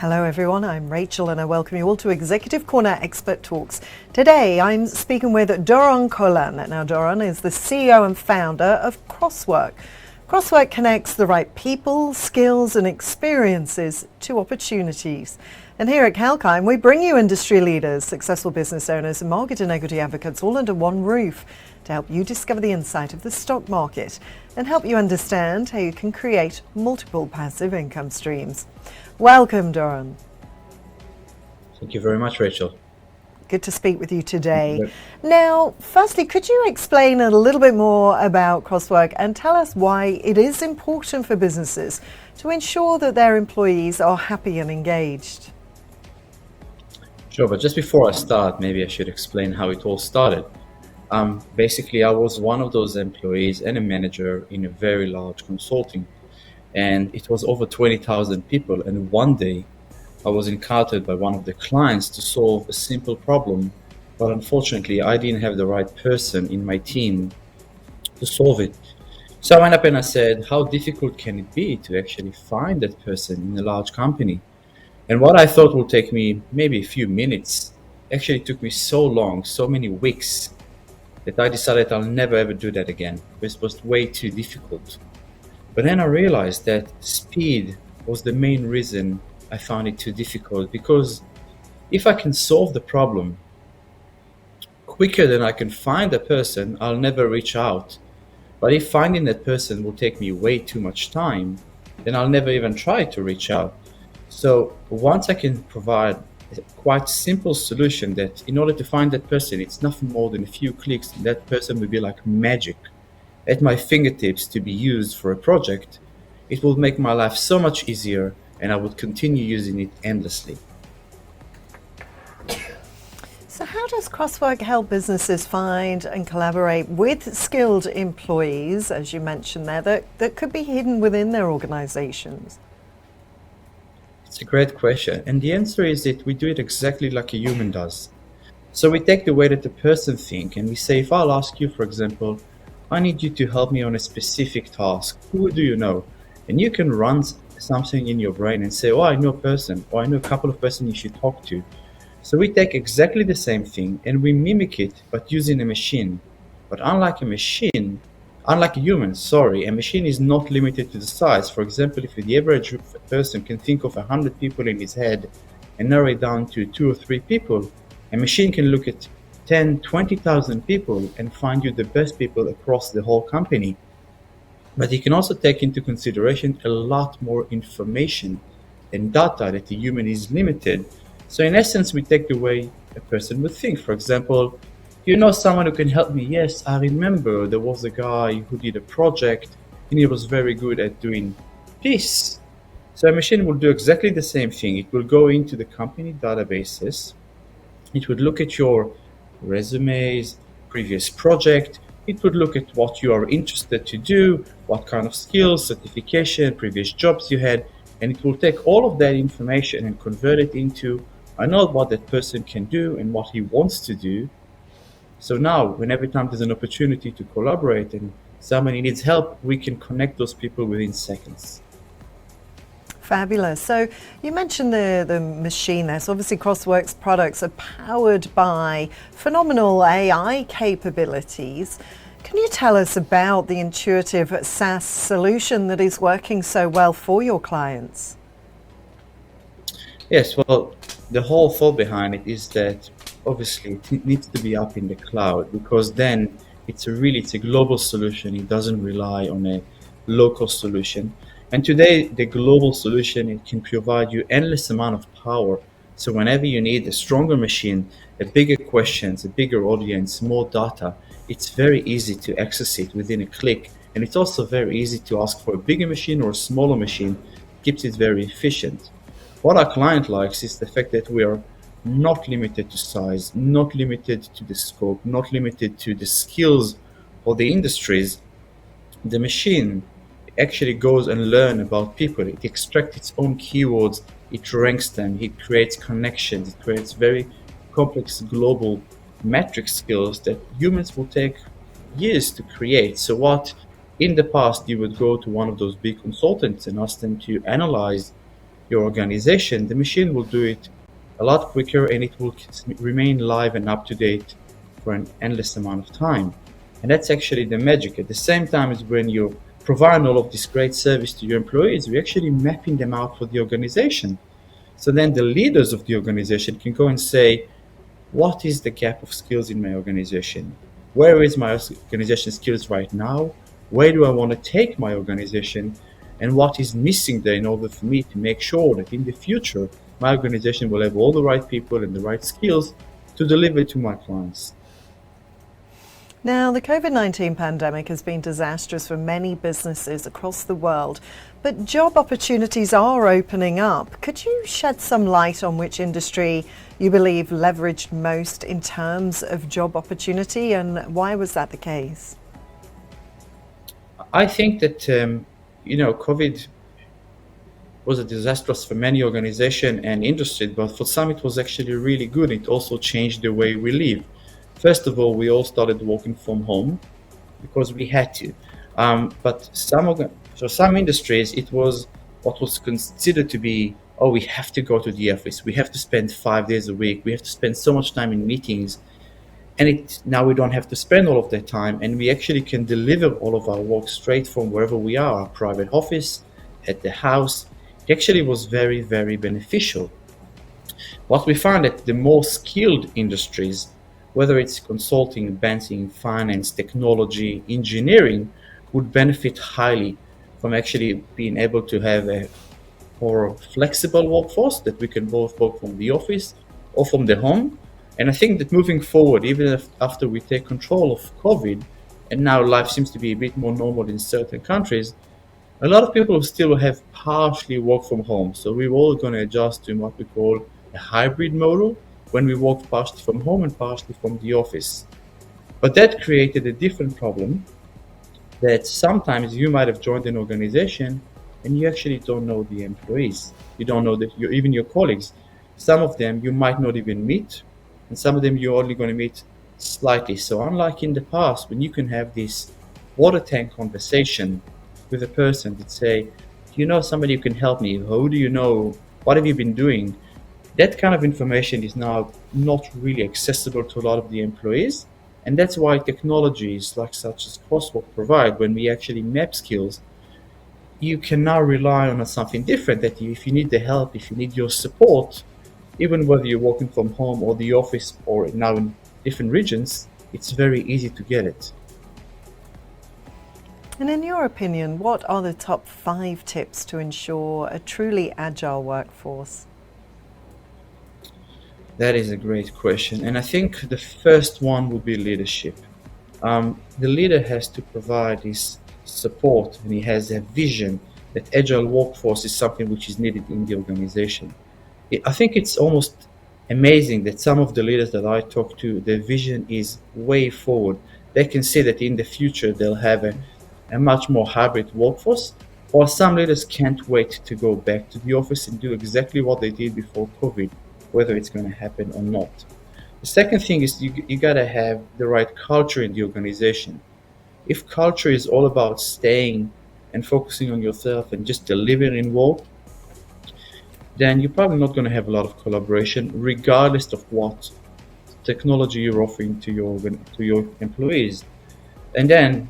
Hello everyone, I'm Rachel and I welcome you all to Executive Corner Expert Talks. Today I welcome you all to Executive Corner Expert Talks. Today I'm speaking with Doron Kollan. Now Doron is the CEO and founder of Xrosswork. Xrosswork connects the right people, skills and experiences to opportunities. And here at Kalkine we bring you industry leaders, successful business owners and market and equity advocates all under one roof to help you discover the insight of the stock market and help you understand how you can create multiple passive income streams. Welcome, Doron. Thank you very much, Rachel. Good to speak with you today. Now, firstly, could you explain a little bit more about Xrosswork and tell us why it is important for businesses to ensure that their employees are happy and engaged? Sure, but just before I start, maybe I should explain how it all started. Basically, I was one of those employees and a manager in a very large consulting, and it was over 20,000 people. And one day I was encountered by one of the clients to solve a simple problem, but unfortunately I didn't have the right person in my team to solve it. So I went up and I said, how difficult can it be to actually find that person in a large company? And what I thought would take me maybe a few minutes actually took me so long, so many weeks, that I decided I'll never ever do that again. This was way too difficult. But then I realized that speed was the main reason I found it too difficult, because if I can solve the problem quicker than I can find the person, I'll never reach out. But if finding that person will take me way too much time, then I'll never even try to reach out. So once I can provide a quite simple solution that in order to find that person, it's nothing more than a few clicks, and that person will be like magic at my fingertips to be used for a project, it will make my life so much easier and I would continue using it endlessly. So how does Xrosswork help businesses find and collaborate with skilled employees, as you mentioned there, that could be hidden within their organizations? It's a great question. And the answer is that we do it exactly like a human does. So we take the way that the person thinks and we say, if I'll ask you, for example, I need you to help me on a specific task. Who do you know? And you can run something in your brain and say, oh, I know a person, or I know a couple of persons you should talk to. So we take exactly the same thing and we mimic it, but using a machine. But unlike a human, a machine is not limited to the size. For example, if the average person can think of 100 people in his head and narrow it down to 2 or 3 people, a machine can look at 10, 20,000 people and find you the best people across the whole company. But it can also take into consideration a lot more information and data that the human is limited. So in essence, we take the way a person would think. For example, you know someone who can help me? Yes, I remember there was a guy who did a project and he was very good at doing this. So a machine will do exactly the same thing. It will go into the company databases. It would look at your resumes, previous project. It would look at what you are interested to do, what kind of skills, certification, previous jobs you had, and it will take all of that information and convert it into, I know what that person can do and what he wants to do. So now, when every time there's an opportunity to collaborate and somebody needs help, we can connect those people within seconds. Fabulous. So you mentioned the machine there. So obviously Xrosswork's products are powered by phenomenal AI capabilities. Can you tell us about the intuitive SaaS solution that is working so well for your clients? Yes, well, the whole thought behind it is that obviously it needs to be up in the cloud, because then it's a global solution. It doesn't rely on a local solution. And today, the global solution, it can provide you endless amount of power. So whenever you need a stronger machine, a bigger questions, a bigger audience, more data, it's very easy to access it within a click. And it's also very easy to ask for a bigger machine or a smaller machine. It keeps it very efficient. What our client likes is the fact that we are not limited to size, not limited to the scope, not limited to the skills or the industries. The machine actually goes and learn about people. It extracts its own keywords, it ranks them, it creates connections, it creates very complex global metric skills that humans will take years to create. So in the past you would go to one of those big consultants and ask them to analyze your organization, the machine will do it a lot quicker and it will remain live and up to date for an endless amount of time. And that's actually the magic. At the same time as when you provide all of this great service to your employees, we're actually mapping them out for the organization. So then the leaders of the organization can go and say, what is the gap of skills in my organization? Where is my organization skills right now? Where do I want to take my organization? And what is missing there in order for me to make sure that in the future, my organization will have all the right people and the right skills to deliver to my clients. Now, the COVID-19 pandemic has been disastrous for many businesses across the world, but job opportunities are opening up. Could you shed some light on which industry you believe leveraged most in terms of job opportunity, and why was that the case? I think that, COVID was a disastrous for many organizations and industries, but for some it was actually really good. It also changed the way we live. First of all, we all started working from home because we had to. But some industries, it was what was considered to be, oh, we have to go to the office. We have to spend 5 days a week. We have to spend so much time in meetings. And now we don't have to spend all of that time, and we actually can deliver all of our work straight from wherever we are, our private office, at the house. It actually was very, very beneficial. What we found that the more skilled industries, whether it's consulting, banking, finance, technology, engineering, would benefit highly from actually being able to have a more flexible workforce that we can both work from the office or from the home. And I think that moving forward, even after we take control of COVID, and now life seems to be a bit more normal in certain countries, a lot of people still have partially work from home. So we're all going to adjust to what we call a hybrid model, when we work partially from home and partially from the office. But that created a different problem, that sometimes you might have joined an organization and you actually don't know the employees. You don't know that even your colleagues. Some of them you might not even meet, and some of them you're only going to meet slightly. So unlike in the past, when you can have this water tank conversation with a person that say, do you know somebody who can help me? Who do you know? What have you been doing? That kind of information is now not really accessible to a lot of the employees. And that's why technologies like such as Xrosswork provide, when we actually map skills, you can now rely on something different, that if you need the help, if you need your support, even whether you're working from home or the office or now in different regions, it's very easy to get it. And in your opinion, what are the top 5 tips to ensure a truly agile workforce? That is a great question. And I think the first one would be leadership. The leader has to provide this support, and he has a vision that agile workforce is something which is needed in the organization. I think it's almost amazing that some of the leaders that I talk to, their vision is way forward. They can see that in the future they'll have a much more hybrid workforce, while some leaders can't wait to go back to the office and do exactly what they did before COVID, whether it's going to happen or not. The second thing is you got to have the right culture in the organization. If culture is all about staying and focusing on yourself and just delivering work, then you're probably not going to have a lot of collaboration, regardless of what technology you're offering to your employees. And then,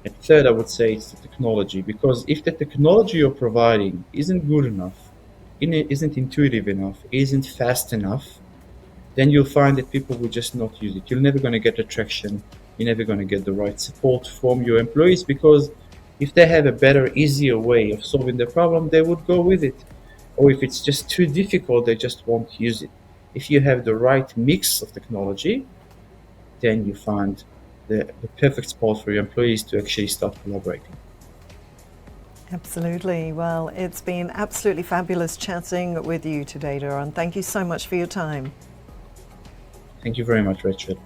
at third, I would say it's the technology, because if the technology you're providing isn't good enough, isn't intuitive enough, isn't fast enough, then you'll find that people will just not use it. You're never going to get the traction. You're never going to get the right support from your employees, because if they have a better, easier way of solving the problem, they would go with it. Or if it's just too difficult, they just won't use it. If you have the right mix of technology, then you find the perfect spot for your employees to actually start collaborating. Absolutely. Well, it's been absolutely fabulous chatting with you today, Doron. Thank you so much for your time. Thank you very much, Rachel.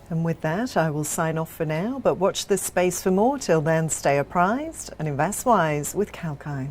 And with that, I will sign off for now, but watch this space for more. Till then, stay apprised and invest wise with Kalkine.